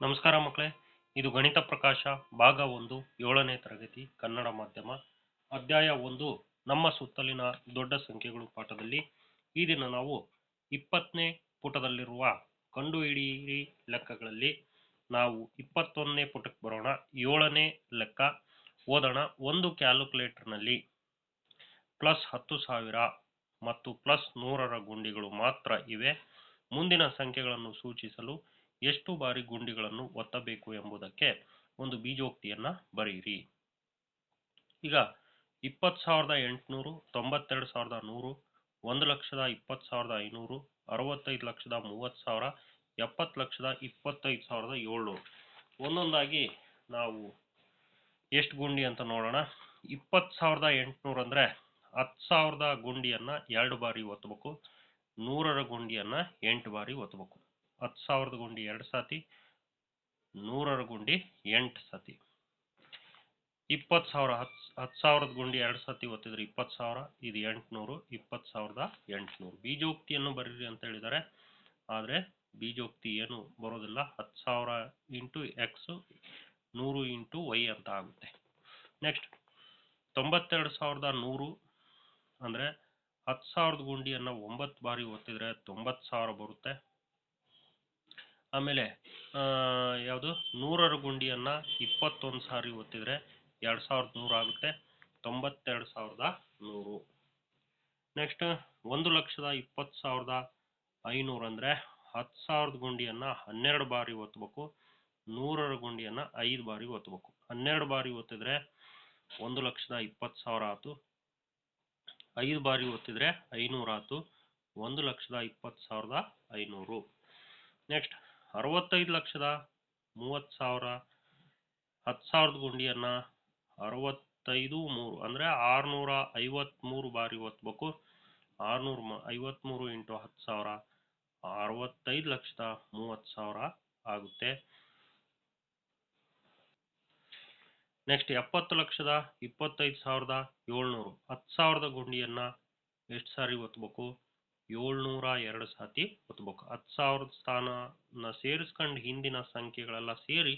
ನಮಸ್ಕಾರ ಮಕ್ಕಳೇ, ಇದು ಗಣಿತ ಪ್ರಕಾಶ ಭಾಗ 1 7ನೇ ತರಗತಿ ಕನ್ನಡ ಮಾಧ್ಯಮ ಅಧ್ಯಾಯ 1 ನಮ್ಮ ಸುತ್ತಲಿನ ದೊಡ್ಡ ಸಂಖ್ಯೆಗಳು ಪಾಠದಲ್ಲಿ ಈ ದಿನ ನಾವು 20ನೇ ಪುಟದಲ್ಲಿರುವ ಕಂಡುಹಿಡಿಯಿರಿ ಲೆಕ್ಕಗಳಲ್ಲಿ ನಾವು 21ನೇ ಪುಟಕ್ಕೆ ಬರೋಣ. 7ನೇ ಲೆಕ್ಕ ಓದೋಣ. ಒಂದು ಕ್ಯಾಲ್ಕುಲೇಟರ್ನಲ್ಲಿ +10,000 ಮತ್ತು +100ರ ಗುಂಡಿಗಳು ಮಾತ್ರ ಇವೆ. ಮುಂದಿನ ಸಂಖ್ಯೆಗಳನ್ನು ಸೂಚಿಸಲು ಎಷ್ಟು ಬಾರಿ ಗುಂಡಿಗಳನ್ನು ಒತ್ತಬೇಕು ಎಂಬುದಕ್ಕೆ ಒಂದು ಬೀಜೋಕ್ತಿಯನ್ನ ಬರೆಯಿರಿ. ಈಗ 20,800, 92,100, 1,20,500, 65,30,000, 70,25,700 ಒಂದೊಂದಾಗಿ ನಾವು ಎಷ್ಟು ಗುಂಡಿ ಅಂತ ನೋಡೋಣ. 20,800 ಅಂದ್ರೆ 10,000 ಗುಂಡಿಯನ್ನ 2 ಬಾರಿ ಒತ್ತಬೇಕು. 100ರ ಗುಂಡಿಯನ್ನ 8 ಬಾರಿ ಒತ್ತಬೇಕು. 10,000 ಗುಂಡಿ 2 ಸಾತಿ, 100ರ ಗುಂಡಿ 8 ಸತಿ. 20,000 10,000 ಗುಂಡಿ 2 ಸತಿ ಒತ್ತಿದ್ರೆ 20,000, ಇದು 800, 20,800. ಬೀಜೋಕ್ತಿಯನ್ನು ಬರೀರಿ ಅಂತ ಹೇಳಿದ್ದಾರೆ, ಆದರೆ ಬೀಜೋಕ್ತಿ ಏನು ಬರೋದಿಲ್ಲ. 10,000 ಇಂಟು ಎಕ್ಸ್ 100 ಇಂಟು ವೈ ಅಂತ ಆಗುತ್ತೆ. ನೆಕ್ಸ್ಟ್ 92,100 ಅಂದರೆ 10,000 ಗುಂಡಿಯನ್ನು 9 ಬಾರಿ ಒತ್ತಿದ್ರೆ 90,000 ಬರುತ್ತೆ. ಆಮೇಲೆ ಯಾವುದು 100ರ ಗುಂಡಿಯನ್ನು 21 ಸಾರಿ ಒತ್ತಿದ್ರೆ 2,100 ಆಗುತ್ತೆ, 92,100. ನೆಕ್ಸ್ಟ್ 1,20,500 ಅಂದರೆ 10,000 ಗುಂಡಿಯನ್ನು 12 ಬಾರಿ ಒತ್ತಬೇಕು. 100ರ ಗುಂಡಿಯನ್ನು 5 ಬಾರಿ ಒತ್ತಬೇಕು. 12 ಬಾರಿ ಒತ್ತಿದ್ರೆ 1,20,000 ಆಯ್ತು. 5 ಬಾರಿ ಒತ್ತಿದ್ರೆ 500 ಆಯ್ತು. 1,20,500. ನೆಕ್ಸ್ಟ್ 65,30,000 10,000 ಗುಂಡಿಯನ್ನು 65 ಅಂದರೆ 653 ಬಾರಿ ಒತ್ತಬೇಕು. 653 ಇಂಟು 10,000 65,30,000 ಆಗುತ್ತೆ. ನೆಕ್ಸ್ಟ್ 70,25,700 10,000 ಗುಂಡಿಯನ್ನು ಎಷ್ಟು ಸಾರಿ ಒತ್ತಬೇಕು? 702 ಸಾತಿ ಒತ್ತಬೇಕು. 10,000 ಸ್ಥಾನ ಸೇರಿಸ್ಕೊಂಡು ಹಿಂದಿನ ಸಂಖ್ಯೆಗಳೆಲ್ಲ ಸೇರಿ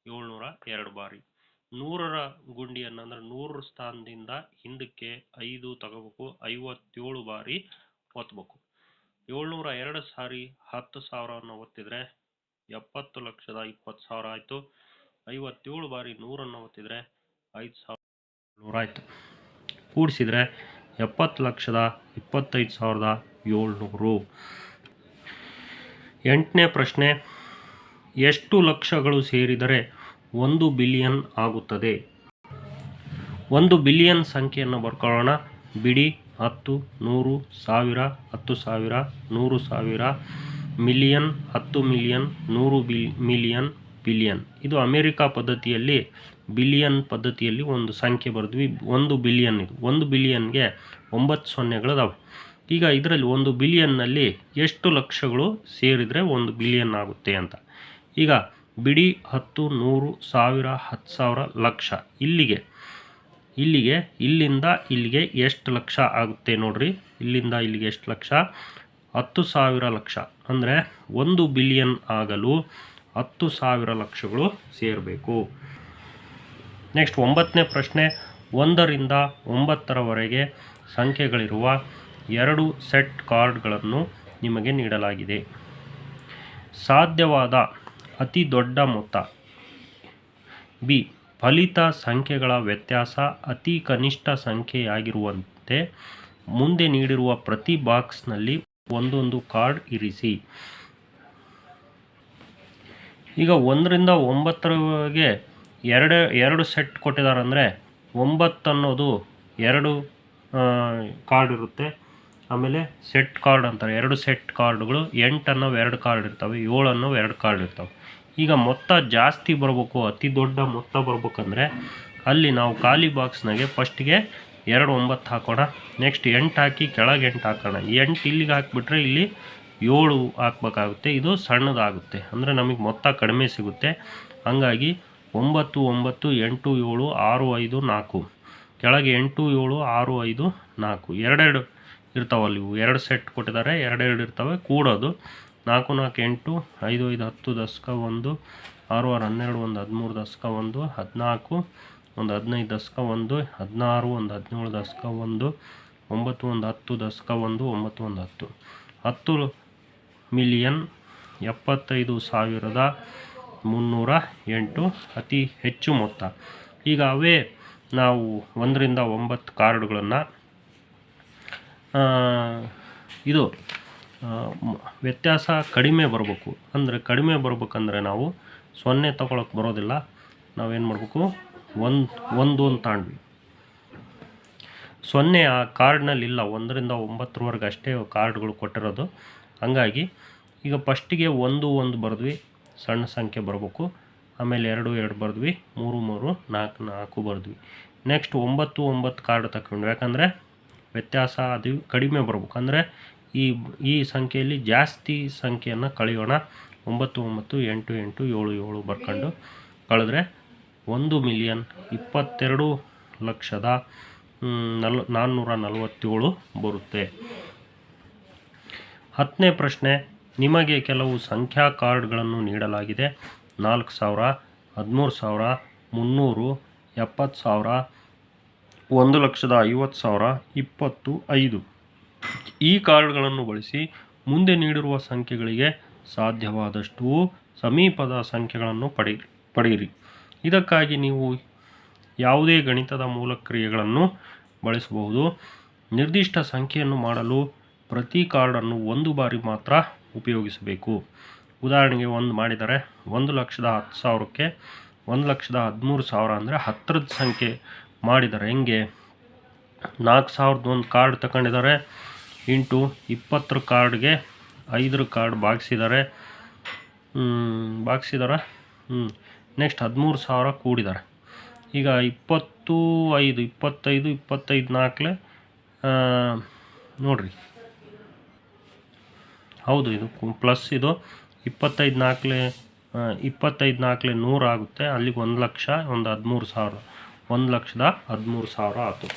702 ಬಾರಿ. 100ರ ಗುಂಡಿಯನ್ನು ಅಂದ್ರೆ 100 ಸ್ಥಾನದಿಂದ ಹಿಂದಕ್ಕೆ 5 ತಗೋಬೇಕು. 57 ಬಾರಿ ಒತ್ತಬೇಕು. 702 ಸಾರಿ 10,000 ಒತ್ತಿದ್ರೆ 70,20,000 ಆಯ್ತು. 57 ಬಾರಿ 100 ಒತ್ತಿದ್ರೆ 5,700 ಆಯ್ತು. ಕೂಡಿಸಿದ್ರೆ 70,25,700. 8ನೇ ಪ್ರಶ್ನೆ, ಎಷ್ಟು ಲಕ್ಷಗಳು ಸೇರಿದರೆ 1 ಬಿಲಿಯನ್ ಆಗುತ್ತದೆ? 1 ಬಿಲಿಯನ್ ಸಂಖ್ಯೆಯನ್ನು ಬರ್ಕೊಳ್ಳೋಣ. ಬಿಡಿ 10, 100, 1000, 10,000, 100,000, ಮಿಲಿಯನ್, 10 ಮಿಲಿಯನ್, 100 ಮಿಲಿಯನ್, ಬಿಲಿಯನ್. ಇದು ಅಮೆರಿಕಾ ಪದ್ಧತಿಯಲ್ಲಿ ಬಿಲಿಯನ್ ಪದ್ಧತಿಯಲ್ಲಿ ಒಂದು ಸಂಖ್ಯೆ ಬರೆದ್ವಿ. 1 ಬಿಲಿಯನ್ ಇದು. 1 ಬಿಲಿಯನ್ಗೆ 9 ಸೊನ್ನೆಗಳಿದಾವೆ. ಈಗ ಇದರಲ್ಲಿ 1 ಬಿಲಿಯನ್ನಲ್ಲಿ ಎಷ್ಟು ಲಕ್ಷಗಳು ಸೇರಿದರೆ 1 ಬಿಲಿಯನ್ ಆಗುತ್ತೆ ಅಂತ. ಈಗ ಬಿಡಿ 10, 100, 1000, 10,000, ಲಕ್ಷ. ಇಲ್ಲಿಂದ ಇಲ್ಲಿಗೆ ಎಷ್ಟು ಲಕ್ಷ ಆಗುತ್ತೆ ನೋಡ್ರಿ. ಇಲ್ಲಿಂದ ಇಲ್ಲಿಗೆ ಎಷ್ಟು ಲಕ್ಷ? 10,000 ಲಕ್ಷ. ಅಂದರೆ 1 ಬಿಲಿಯನ್ ಆಗಲು 10,000 ಲಕ್ಷಗಳು ಸೇರಬೇಕು. ನೆಕ್ಸ್ಟ್ 9ನೇ ಪ್ರಶ್ನೆ, 1ರಿಂದ 9ರವರೆಗೆ ಸಂಖ್ಯೆಗಳಿರುವ 2 ಸೆಟ್ ಕಾರ್ಡ್ಗಳನ್ನು ನಿಮಗೆ ನೀಡಲಾಗಿದೆ. ಸಾಧ್ಯವಾದ ಅತಿ ದೊಡ್ಡ ಮೊತ್ತ ಬಿ. ಫಲಿತ ಸಂಖ್ಯೆಗಳ ವ್ಯತ್ಯಾಸ ಅತಿ ಕನಿಷ್ಠ ಸಂಖ್ಯೆಯಾಗಿರುವಂತೆ ಮುಂದೆ ನೀಡಿರುವ ಪ್ರತಿ ಬಾಕ್ಸ್ನಲ್ಲಿ ಒಂದೊಂದು ಕಾರ್ಡ್ ಇರಿಸಿ. ಈಗ 1ರಿಂದ 9ರವರೆಗೆ ಎರಡು ಸೆಟ್ ಕೊಟ್ಟಿದ್ದಾರೆ. ಅಂದರೆ 9 ಅನ್ನೋದು 2 ಕಾರ್ಡ್ ಇರುತ್ತೆ. ಆಮೇಲೆ ಸೆಟ್ ಕಾರ್ಡ್ ಅಂತಾರೆ, 2 ಸೆಟ್ ಕಾರ್ಡ್ಗಳು. 8 ಅನ್ನೋವು 2 ಕಾರ್ಡ್ ಇರ್ತವೆ. 7 ಅನ್ನೋವು 2 ಕಾರ್ಡ್ ಇರ್ತವೆ. ಈಗ ಮೊತ್ತ ಜಾಸ್ತಿ ಬರಬೇಕು, ಅತಿ ದೊಡ್ಡ ಮೊತ್ತ ಬರ್ಬೇಕಂದ್ರೆ ಅಲ್ಲಿ ನಾವು ಖಾಲಿ ಬಾಕ್ಸ್ನಾಗೆ ಫಸ್ಟಿಗೆ 2 9 ಹಾಕೋಣ. ನೆಕ್ಸ್ಟ್ 8 ಹಾಕಿ ಕೆಳಗೆ 8 ಹಾಕೋಣ. 8 ಇಲ್ಲಿಗೆ ಹಾಕಿಬಿಟ್ರೆ ಇಲ್ಲಿ 7 ಹಾಕಬೇಕಾಗುತ್ತೆ. ಇದು ಸಣ್ಣದಾಗುತ್ತೆ, ಅಂದರೆ ನಮಗೆ ಮೊತ್ತ ಕಡಿಮೆ ಸಿಗುತ್ತೆ. ಹಾಗಾಗಿ 9 9 8 7 6 5 4 ಕೆಳಗೆ 8 7 6 5 4 2 ಇರ್ತಾವಲ್ಲಿ. ಇವು 2 ಸೆಟ್ ಕೊಟ್ಟಿದ್ದಾರೆ, 2 ಇರ್ತವೆ. ಕೂಡೋದು 4 4 8 5 5 10 ದಶಕ 1 6 6 12 1 13 ದಶಕ 1 14 1 15 ದಶಕ 1 16 1 17 ದಶಕ 1 9 1 10 ದಶಕ 1 9 1 10 10 ಮಿಲಿಯನ್ 75,308 ಅತಿ ಹೆಚ್ಚು ಮೊತ್ತ. ಈಗ ಅವೇ ನಾವು 1 ರಿಂದ 9 ಕಾರ್ಡ್ಗಳನ್ನು ಇದು ವ್ಯತ್ಯಾಸ ಕಡಿಮೆ ಬರಬೇಕು. ಅಂದರೆ ಕಡಿಮೆ ಬರ್ಬೇಕಂದ್ರೆ ನಾವು 0 ತಗೊಳಕ್ಕೆ ಬರೋದಿಲ್ಲ. ನಾವೇನು ಮಾಡಬೇಕು, 1 ತಾಂಡ್ವಿ. 0 ಆ ಕಾರ್ಡ್ನಲ್ಲಿ ಇಲ್ಲ, 1 ರಿಂದ 9 ಅಷ್ಟೇ ಕಾರ್ಡ್ಗಳು ಕೊಟ್ಟಿರೋದು. ಹಂಗಾಗಿ ಈಗ ಫಸ್ಟಿಗೆ 1 1 ಬರೆದ್ವಿ, ಸಣ್ಣ ಸಂಖ್ಯೆ ಬರಬೇಕು. ಆಮೇಲೆ 2 2 ಬರೆದ್ವಿ, 3 3 4 4 ಬರೆದ್ವಿ. ನೆಕ್ಸ್ಟ್ 9 9 ಕಾರ್ಡ್ ತಗೊಂಡ್ವಿ, ಯಾಕಂದರೆ ವ್ಯತ್ಯಾಸ ಅದು ಕಡಿಮೆ ಬರ್ಬೇಕು. ಅಂದರೆ ಈ ಸಂಖ್ಯೆಯಲ್ಲಿ ಜಾಸ್ತಿ ಸಂಖ್ಯೆಯನ್ನು ಕಳೆಯೋಣ. 9 9 8 8 7 7 ಬರ್ಕೊಂಡು ಕಳೆದ್ರೆ 1,22,447 ಬರುತ್ತೆ. 10ನೇ ಪ್ರಶ್ನೆ, ನಿಮಗೆ ಕೆಲವು ಸಂಖ್ಯಾ ಕಾರ್ಡ್ಗಳನ್ನು ನೀಡಲಾಗಿದೆ. 4,000, 13,000, 300, 70,000, 1,50,000, 25. ಈ ಕಾರ್ಡ್ಗಳನ್ನು ಬಳಸಿ ಮುಂದೆ ನೀಡಿರುವ ಸಂಖ್ಯೆಗಳಿಗೆ ಸಾಧ್ಯವಾದಷ್ಟು ಸಮೀಪದ ಸಂಖ್ಯೆಗಳನ್ನು ಪಡೆಯಿರಿ. ಇದಕ್ಕಾಗಿ ನೀವು ಯಾವುದೇ ಗಣಿತದ ಮೂಲಕ್ರಿಯೆಗಳನ್ನು ಬಳಸಬಹುದು. ನಿರ್ದಿಷ್ಟ ಸಂಖ್ಯೆಯನ್ನು ಮಾಡಲು ಪ್ರತಿ ಕಾರ್ಡನ್ನು 1 ಬಾರಿ ಮಾತ್ರ ಉಪಯೋಗಿಸಬೇಕು. ಉದಾಹರಣೆಗೆ 1 ಮಾಡಿದರೆ 1,10,000ಕ್ಕೆ 1,13,000 ಅಂದರೆ 10ರದ ಸಂಖ್ಯೆ ಮಾಡಿದರೆ ಹೆಂಗೆ, 4,000 ಕಾರ್ಡ್ ತಗೊಂಡಿದ್ದಾರೆ ಇಂಟು 20 ಕಾರ್ಡ್ಗೆ 5 ಕಾರ್ಡ್ ಭಾಗಿಸಿದ್ದಾರೆ. ನೆಕ್ಸ್ಟ್ 13,000 ಕೂಡಿದ್ದಾರೆ. ಈಗ 25 25 25 4 ನೋಡಿರಿ, ಹೌದು ಇದು ಪ್ಲಸ್, ಇದು 25 4 25 4 100 ಆಗುತ್ತೆ. ಅಲ್ಲಿಗೆ 1,00,000 ಒಂದು 13,000 1,13,000 ಆಯಿತು.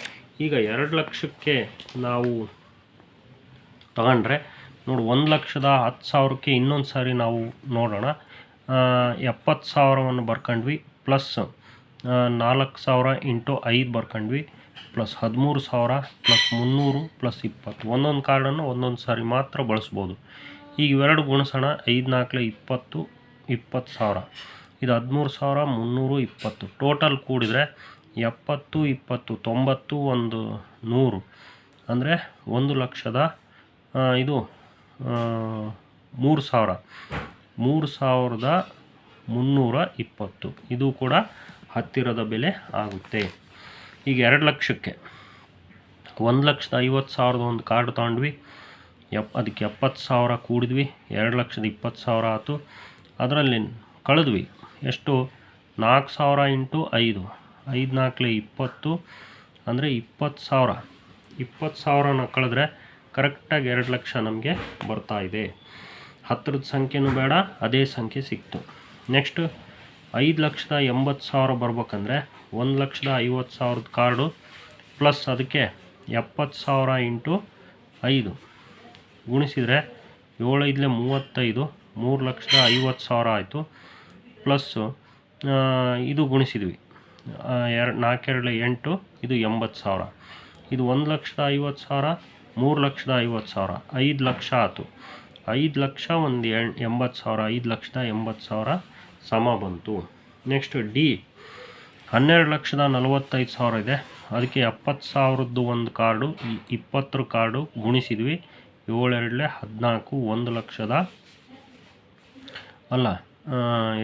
ಈಗ 2,00,000ಕ್ಕೆ ನಾವು ತಗೊಂಡ್ರೆ ನೋಡಿ, 1,10,000ಕ್ಕೆ ಇನ್ನೊಂದು ಸಾರಿ ನಾವು ನೋಡೋಣ. 70,000ವನ್ನು ಬರ್ಕೊಂಡ್ವಿ, ಪ್ಲಸ್ 4,000 ಇಂಟು 5 ಬರ್ಕೊಂಡ್ವಿ, ಪ್ಲಸ್ 13,000 ಪ್ಲಸ್ 300 ಪ್ಲಸ್ 20. ಒಂದೊಂದು ಕಾರ್ಡನ್ನು ಒಂದೊಂದು ಸಾರಿ ಮಾತ್ರ ಬಳಸ್ಬೋದು. ಈಗ ಇವೆರಡು ಗುಣಿಸೋಣ. 5 4 20, 20,000. ಇದು 13,000, 300, 20. ಟೋಟಲ್ ಕೂಡಿದರೆ 70 20 90 1 100 ಅಂದರೆ 1,00,000. ಇದು 3,000 3,320. ಇದು ಕೂಡ ಹತ್ತಿರದ ಬೆಲೆ ಆಗುತ್ತೆ. ಈಗ 2,00,000ಕ್ಕೆ 1,50,000 ಒಂದು ಕಾರ್ಡ್ ತೊಗೊಂಡ್ವಿ, ಅದಕ್ಕೆ 70,000 ಕೂಡಿದ್ವಿ, 2,20,000 ಆಯಿತು. ಅದರಲ್ಲಿ ಕಳೆದ್ವಿ ಎಷ್ಟು, 4,000 ಇಂಟು 5 5 4 20 ಅಂದರೆ 20,000. 20,000ನ ಕಳೆದ್ರೆ ಕರೆಕ್ಟಾಗಿ 2,00,000 ನಮಗೆ ಬರ್ತಾ ಇದೆ. ಹತ್ತಿರದ ಸಂಖ್ಯೆನೂ ಬೇಡ, ಅದೇ ಸಂಖ್ಯೆ ಸಿಕ್ತು. ನೆಕ್ಸ್ಟ್ 5,80,000 ಬರ್ಬೇಕಂದ್ರೆ 1,50,000 ಕಾರ್ಡು ಪ್ಲಸ್ ಅದಕ್ಕೆ 70,000 ಇಂಟು 5 ಗುಣಿಸಿದರೆ 7 5 35 3,50,000 ಆಯಿತು. ಪ್ಲಸ್ಸು ಇದು ಗುಣಿಸಿದ್ವಿ, 4 2 8, ಇದು 80,000. ಇದು 1,50,000 3,50,000 5,00,000 ಆಯಿತು. 5,00,000 ಒಂದು 80,000 5,80,000 ಸಮ ಬಂತು. ನೆಕ್ಸ್ಟ್ ಡಿ 12,45,000 ಇದೆ. ಅದಕ್ಕೆ 70,000ದ್ದು ಒಂದು ಕಾರ್ಡು 20 ಕಾರ್ಡು ಗುಣಿಸಿದ್ವಿ, 7 2 14 1,00,000 ಅಲ್ಲ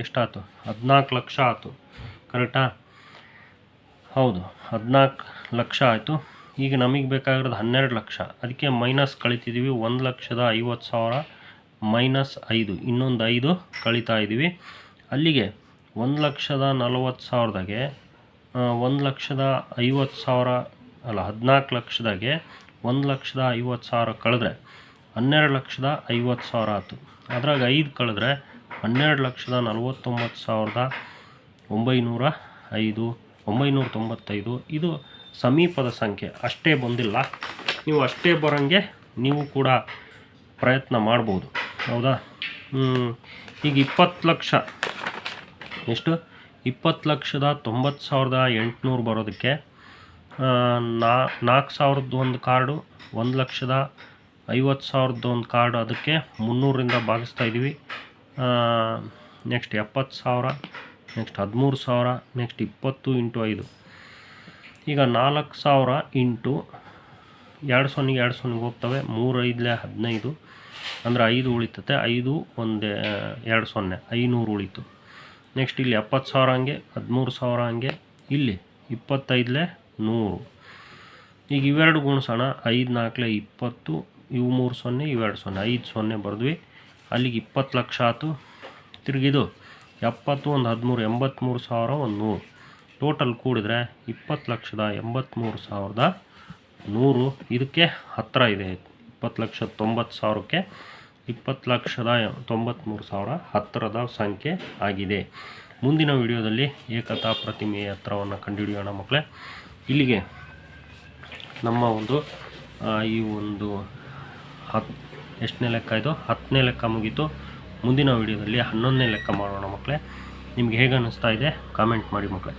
ಎಷ್ಟಾಯ್ತು, 14,00,000 ಆಯಿತು. ಕರೆಕ್ಟಾ? ಹೌದು, 14,00,000 ಆಯಿತು. ಈಗ ನಮಗೆ ಬೇಕಾಗಿರೋದು 12,00,000. ಅದಕ್ಕೆ ಮೈನಸ್ ಕಳಿತಿದ್ದೀವಿ. 1,50,000 ಮೈನಸ್ 5, ಇನ್ನೊಂದು 5 ಕಳೀತಾ ಇದ್ದೀವಿ. ಅಲ್ಲಿಗೆ 1,40,000ದಾಗೆ 1,50,000 ಅಲ್ಲ 14,00,000ದಾಗೆ 1,50,000 ಕಳೆದ್ರೆ 12,50,000 ಆಯಿತು. ಅದ್ರಾಗ 5 ಕಳೆದ್ರೆ 12,49,905 ಇದು ಸಮೀಪದ ಸಂಖ್ಯೆ. ಅಷ್ಟೇ ಬಂದಿಲ್ಲ, ನೀವು ಅಷ್ಟೇ ಬರೋಂಗೆ ನೀವು ಕೂಡ ಪ್ರಯತ್ನ ಮಾಡ್ಬೋದು. ಹೌದಾ. ಈಗ 20 ಲಕ್ಷ ಎಷ್ಟು 20,90,800 ಬರೋದಕ್ಕೆ 4,000 ಒಂದು ಕಾರ್ಡು, 1,50,000 ಒಂದು ಕಾರ್ಡು, ಅದಕ್ಕೆ 300ರಿಂದ ಭಾಗಿಸ್ತಾ ಇದ್ದೀವಿ. Next 70,000, next 13,000, next 20 × 5. ಈಗ 4,000 ಇಂಟು 2 ಸೊನ್ನೆಗೆ 2 ಸೊನ್ನೆಗೆ ಹೋಗ್ತವೆ, 3 5 15 ಅಂದರೆ 5 ಉಳಿತತೆ. 5 1 2 0 500 ಉಳಿತು. ನೆಕ್ಸ್ಟ್ ಇಲ್ಲಿ 70,000 ಹಂಗೆ, 13,000 ಹಂಗೆ, ಇಲ್ಲಿ 25 100. ಈಗ ಇವೆರಡು ಗುಣಿಸೋಣ. 5 4 20, ಇವು 3 0, ಇವೆರಡು 0, 5 0 ಬರೆದ್ವಿ. ಅಲ್ಲಿಗೆ 20 ಲಕ್ಷ ಆಯಿತು. ತಿರುಗಿದು 70 ಒಂದು 13, 83,000 ಒಂದು 100. ಟೋಟಲ್ ಕೂಡಿದ್ರೆ 20,83,100. ಇದಕ್ಕೆ ಹತ್ತಿರ ಇದೆ. 20,90,000ಕ್ಕೆ 20,93,000 ಹತ್ತಿರದ ಸಂಖ್ಯೆ ಆಗಿದೆ. ಮುಂದಿನ ವಿಡಿಯೋದಲ್ಲಿ ಏಕತಾ ಪ್ರತಿಮೆಯ ಹತ್ತಿರವನ್ನು ಕಂಡುಹಿಡಿಯೋಣ ಮಕ್ಕಳೇ. ಇಲ್ಲಿಗೆ ನಮ್ಮ ಒಂದು ಈ ಒಂದು ಎಷ್ಟನೇ ಲೆಕ್ಕ ಇದು 10ನೇ ಲೆಕ್ಕ ಮುಗೀತು. ಮುಂದಿನ ವಿಡಿಯೋದಲ್ಲಿ 11ನೇ ಲೆಕ್ಕ ಮಾಡೋಣ ಮಕ್ಕಳೇ. ನಿಮ್ಗೆ ಹೇಗೆ ಅನ್ನಿಸ್ತಾ ಇದೆ ಕಾಮೆಂಟ್ ಮಾಡಿ ಮಕ್ಕಳೇ.